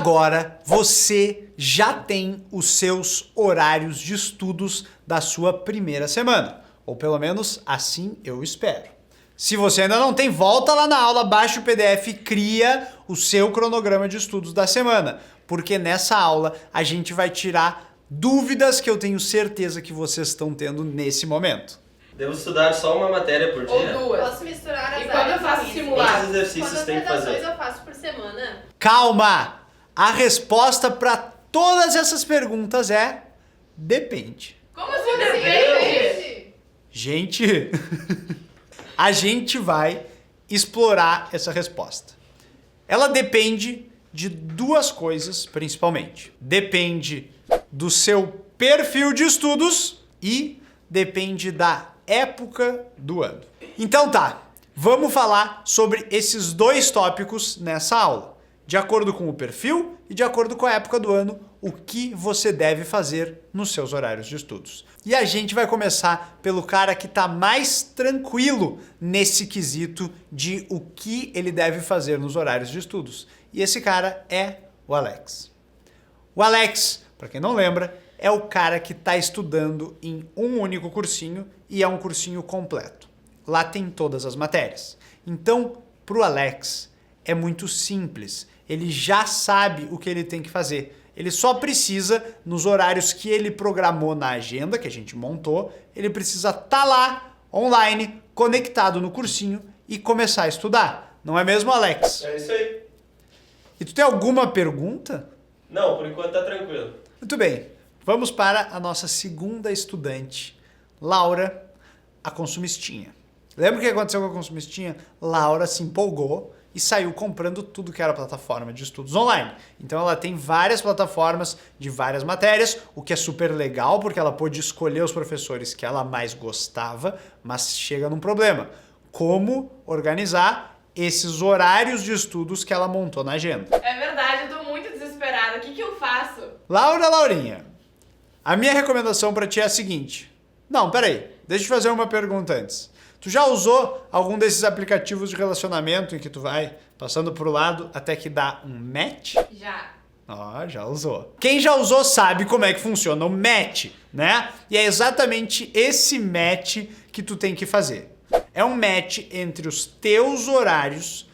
agora você já tem os seus horários de estudos da sua primeira semana. Ou pelo menos assim eu espero. Se você ainda não tem, volta lá na aula, baixa o PDF e cria o seu cronograma de estudos da semana. Porque nessa aula a gente vai tirar dúvidas que eu tenho certeza que vocês estão tendo nesse momento. Devo estudar só uma matéria por dia? Ou duas. Posso misturar as E quando eu faço simulado? Quantos exercícios Quantas tem que fazer? redações eu faço por semana? Calma! A resposta para todas essas perguntas é depende. Como assim depende? Gente, a gente vai explorar essa resposta. Ela depende de duas coisas, principalmente. Depende do seu perfil de estudos e depende da época do ano. Então tá, vamos falar sobre esses dois tópicos nessa aula. De acordo com o perfil e de acordo com a época do ano, o que você deve fazer nos seus horários de estudos. E a gente vai começar pelo cara que está mais tranquilo nesse quesito de o que ele deve fazer nos horários de estudos. E esse cara é o Alex. O Alex, para quem não lembra, é o cara que está estudando em um único cursinho e é um cursinho completo. Lá tem todas as matérias. Então, para o Alex, é muito simples. Ele já sabe o que ele tem que fazer. Ele só precisa, nos horários que ele programou na agenda, que a gente montou, ele precisa estar lá, online, conectado no cursinho e começar a estudar. Não é mesmo, Alex? É isso aí. E tu tem alguma pergunta? Não, por enquanto tá tranquilo. Muito bem. Vamos para a nossa segunda estudante, Laura, a consumistinha. Lembra o que aconteceu com a consumistinha? Laura se empolgou e saiu comprando tudo que era plataforma de estudos online. Então ela tem várias plataformas de várias matérias, o que é super legal, porque ela pôde escolher os professores que ela mais gostava, mas chega num problema. Como organizar esses horários de estudos que ela montou na agenda? É verdade, eu tô muito desesperada. O que eu faço? Laurinha, a minha recomendação para ti é a seguinte. Não, peraí, deixa eu fazer uma pergunta antes. Tu já usou algum desses aplicativos de relacionamento em que tu vai passando pro lado até que dá um match? Já. Ó, já usou. Quem já usou sabe como é que funciona o match, né? E é exatamente esse match que tu tem que fazer. É um match entre os teus horários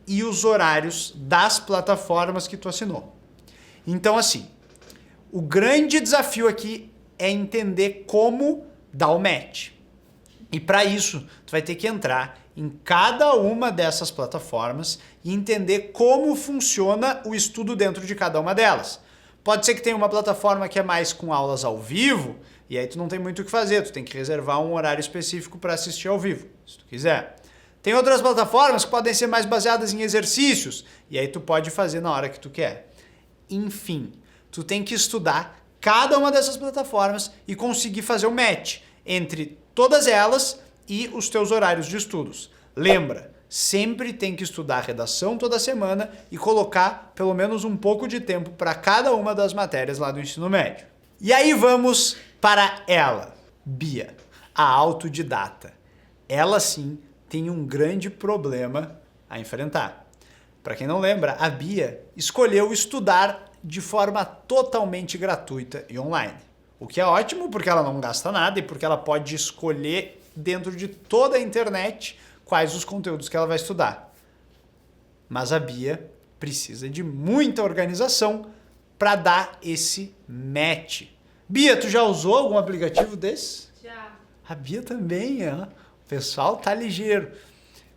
e os horários das plataformas que tu assinou. Então, assim, o grande desafio aqui é entender como dar o match. E para isso, tu vai ter que entrar em cada uma dessas plataformas e entender como funciona o estudo dentro de cada uma delas. Pode ser que tenha uma plataforma que é mais com aulas ao vivo, e aí tu não tem muito o que fazer, tu tem que reservar um horário específico para assistir ao vivo, se tu quiser. Tem outras plataformas que podem ser mais baseadas em exercícios, e aí tu pode fazer na hora que tu quer. Enfim, tu tem que estudar cada uma dessas plataformas e conseguir fazer o match entre todas elas e os teus horários de estudos. Lembra, sempre tem que estudar redação toda semana e colocar pelo menos um pouco de tempo para cada uma das matérias lá do ensino médio. E aí vamos para ela, Bia, a autodidata. Ela sim tem um grande problema a enfrentar. Para quem não lembra, a Bia escolheu estudar de forma totalmente gratuita e online. O que é ótimo porque ela não gasta nada e porque ela pode escolher dentro de toda a internet quais os conteúdos que ela vai estudar. Mas a Bia precisa de muita organização para dar esse match. Bia, tu já usou algum aplicativo desse? Já. A Bia também, ó. O pessoal tá ligeiro.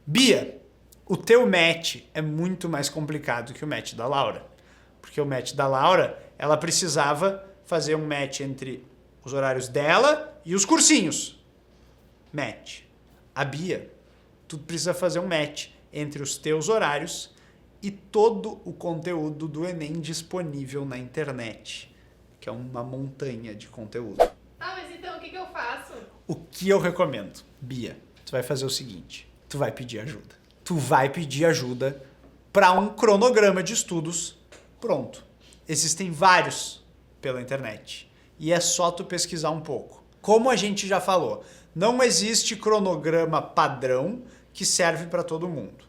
Bia, o teu match é muito mais complicado que o match da Laura. Porque o match da Laura, ela precisava fazer um match entre os horários dela e os cursinhos. Match. A Bia, tu precisa fazer um match entre os teus horários e todo o conteúdo do Enem disponível na internet, que é uma montanha de conteúdo. Ah, mas então o que eu faço? O que eu recomendo? Bia, tu vai fazer o seguinte, tu vai pedir ajuda. Tu vai pedir ajuda para um cronograma de estudos pronto. Existem vários pela internet. E é só tu pesquisar um pouco. Como a gente já falou, não existe cronograma padrão que serve para todo mundo.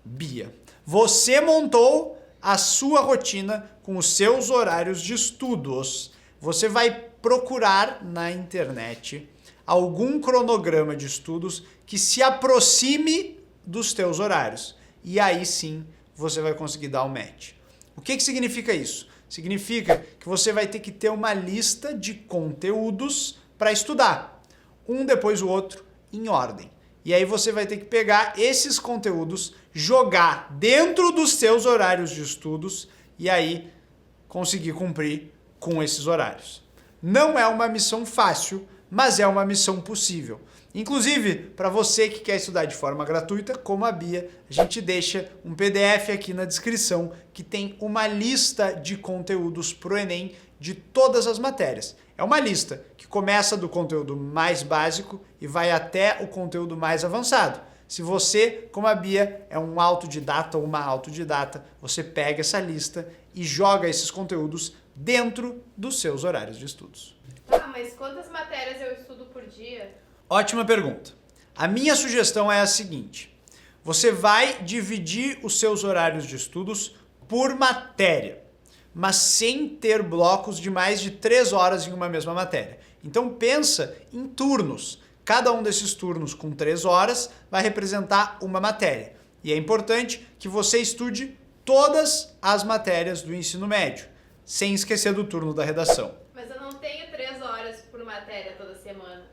Bia, você montou a sua rotina com os seus horários de estudos. Você vai procurar na internet algum cronograma de estudos que se aproxime dos teus horários. E aí sim você vai conseguir dar o match. O que significa isso? Significa que você vai ter que ter uma lista de conteúdos para estudar, um depois do outro, em ordem. E aí você vai ter que pegar esses conteúdos, jogar dentro dos seus horários de estudos e aí conseguir cumprir com esses horários. Não é uma missão fácil, mas é uma missão possível. Inclusive, para você que quer estudar de forma gratuita, como a Bia, a gente deixa um PDF aqui na descrição que tem uma lista de conteúdos para o Enem de todas as matérias. É uma lista que começa do conteúdo mais básico e vai até o conteúdo mais avançado. Se você, como a Bia, é um autodidata ou uma autodidata, você pega essa lista e joga esses conteúdos dentro dos seus horários de estudos. Tá, mas quantas matérias eu estudo por dia? Ótima pergunta. A minha sugestão é a seguinte: você vai dividir os seus horários de estudos por matéria, mas sem ter blocos de mais de 3 horas em uma mesma matéria. Então pensa em turnos. Cada um desses turnos com 3 horas vai representar uma matéria. E é importante que você estude todas as matérias do ensino médio, sem esquecer do turno da redação. Mas eu não tenho 3 horas por matéria toda semana.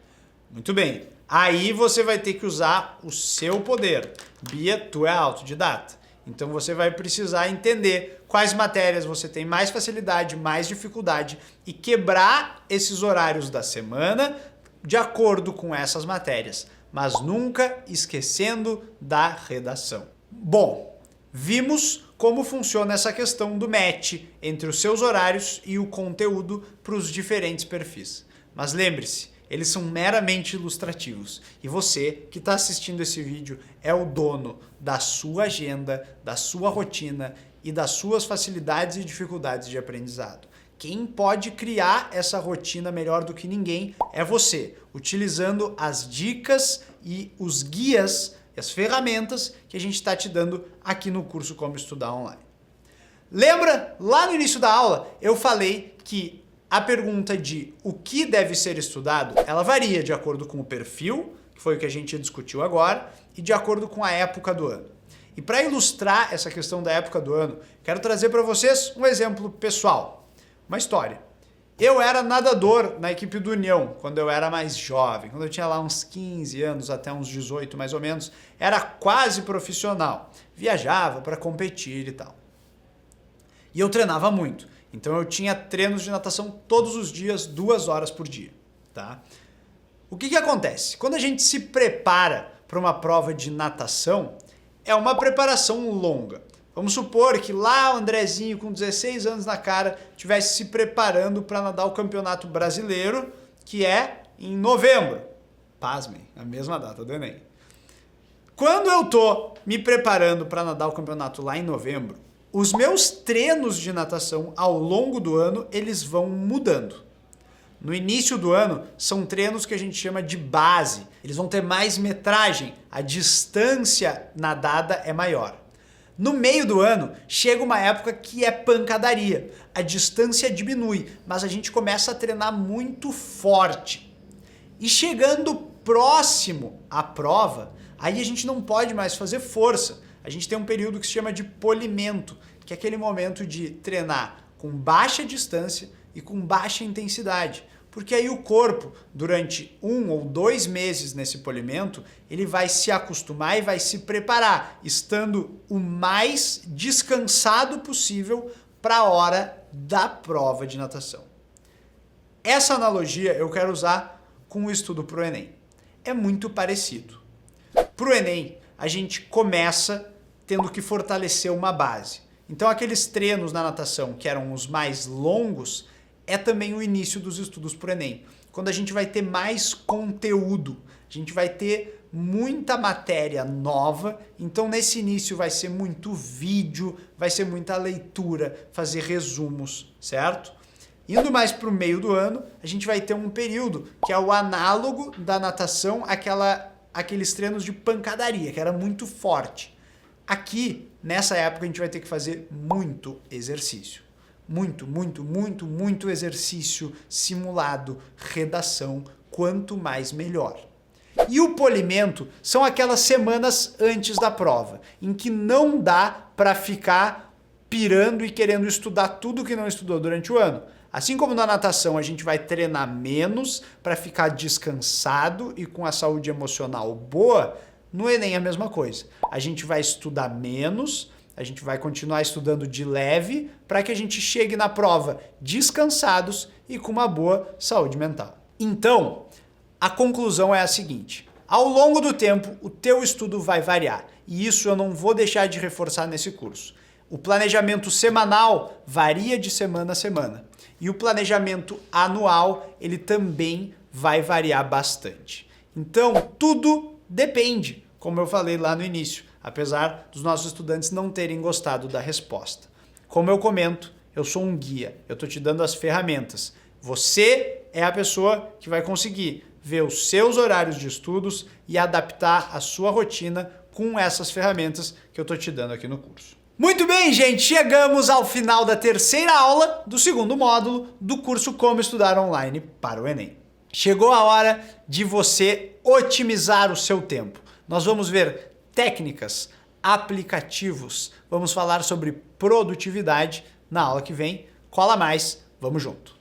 Muito bem. Aí você vai ter que usar o seu poder. Bia, tu é autodidata. Então você vai precisar entender quais matérias você tem mais facilidade, mais dificuldade e quebrar esses horários da semana de acordo com essas matérias, mas nunca esquecendo da redação. Bom, vimos como funciona essa questão do match entre os seus horários e o conteúdo para os diferentes perfis. Mas lembre-se, eles são meramente ilustrativos e você que está assistindo esse vídeo é o dono da sua agenda, da sua rotina e das suas facilidades e dificuldades de aprendizado. Quem pode criar essa rotina melhor do que ninguém é você, utilizando as dicas e os guias e as ferramentas que a gente está te dando aqui no curso Como Estudar Online. Lembra, lá no início da aula, eu falei que a pergunta de o que deve ser estudado, ela varia de acordo com o perfil, que foi o que a gente discutiu agora, e de acordo com a época do ano. E para ilustrar essa questão da época do ano, quero trazer para vocês um exemplo pessoal, uma história. Eu era nadador na equipe do União, quando eu era mais jovem, quando eu tinha lá uns 15 anos, até uns 18 mais ou menos, era quase profissional, viajava para competir e tal. E eu treinava muito. Então eu tinha treinos de natação todos os dias, 2 horas por dia, tá? O que acontece? Quando a gente se prepara para uma prova de natação, é uma preparação longa. Vamos supor que lá o Andrezinho, com 16 anos na cara, estivesse se preparando para nadar o Campeonato Brasileiro, que é em novembro. Pasmem, a mesma data do Enem. Quando eu tô me preparando para nadar o campeonato lá em novembro, os meus treinos de natação ao longo do ano, eles vão mudando. No início do ano, são treinos que a gente chama de base. Eles vão ter mais metragem, a distância nadada é maior. No meio do ano, chega uma época que é pancadaria. A distância diminui, mas a gente começa a treinar muito forte. E chegando próximo à prova, aí a gente não pode mais fazer força. A gente tem um período que se chama de polimento, que é aquele momento de treinar com baixa distância e com baixa intensidade. Porque aí o corpo, durante 1 ou 2 meses nesse polimento, ele vai se acostumar e vai se preparar, estando o mais descansado possível para a hora da prova de natação. Essa analogia eu quero usar com o estudo para o Enem. É muito parecido. Para o Enem, a gente começa tendo que fortalecer uma base. Então aqueles treinos na natação que eram os mais longos é também o início dos estudos para o Enem. Quando a gente vai ter mais conteúdo, a gente vai ter muita matéria nova, então nesse início vai ser muito vídeo, vai ser muita leitura, fazer resumos, certo? Indo mais para o meio do ano, a gente vai ter um período que é o análogo da natação, aqueles treinos de pancadaria, que era muito forte. Aqui, nessa época, a gente vai ter que fazer muito exercício. Muito exercício, simulado, redação, quanto mais melhor. E o polimento são aquelas semanas antes da prova, em que não dá para ficar pirando e querendo estudar tudo que não estudou durante o ano. Assim como na natação a gente vai treinar menos para ficar descansado e com a saúde emocional boa, no Enem é a mesma coisa. A gente vai estudar menos, a gente vai continuar estudando de leve para que a gente chegue na prova descansados e com uma boa saúde mental. Então, a conclusão é a seguinte: ao longo do tempo, o teu estudo vai variar, e isso eu não vou deixar de reforçar nesse curso. O planejamento semanal varia de semana a semana, e o planejamento anual, ele também vai variar bastante. Então, tudo depende, como eu falei lá no início, apesar dos nossos estudantes não terem gostado da resposta. Como eu comento, eu sou um guia, eu estou te dando as ferramentas. Você é a pessoa que vai conseguir ver os seus horários de estudos e adaptar a sua rotina com essas ferramentas que eu estou te dando aqui no curso. Muito bem, gente, chegamos ao final da terceira aula do segundo módulo do curso Como Estudar Online para o Enem. Chegou a hora de você otimizar o seu tempo. Nós vamos ver técnicas, aplicativos, vamos falar sobre produtividade na aula que vem. Cola mais, vamos junto!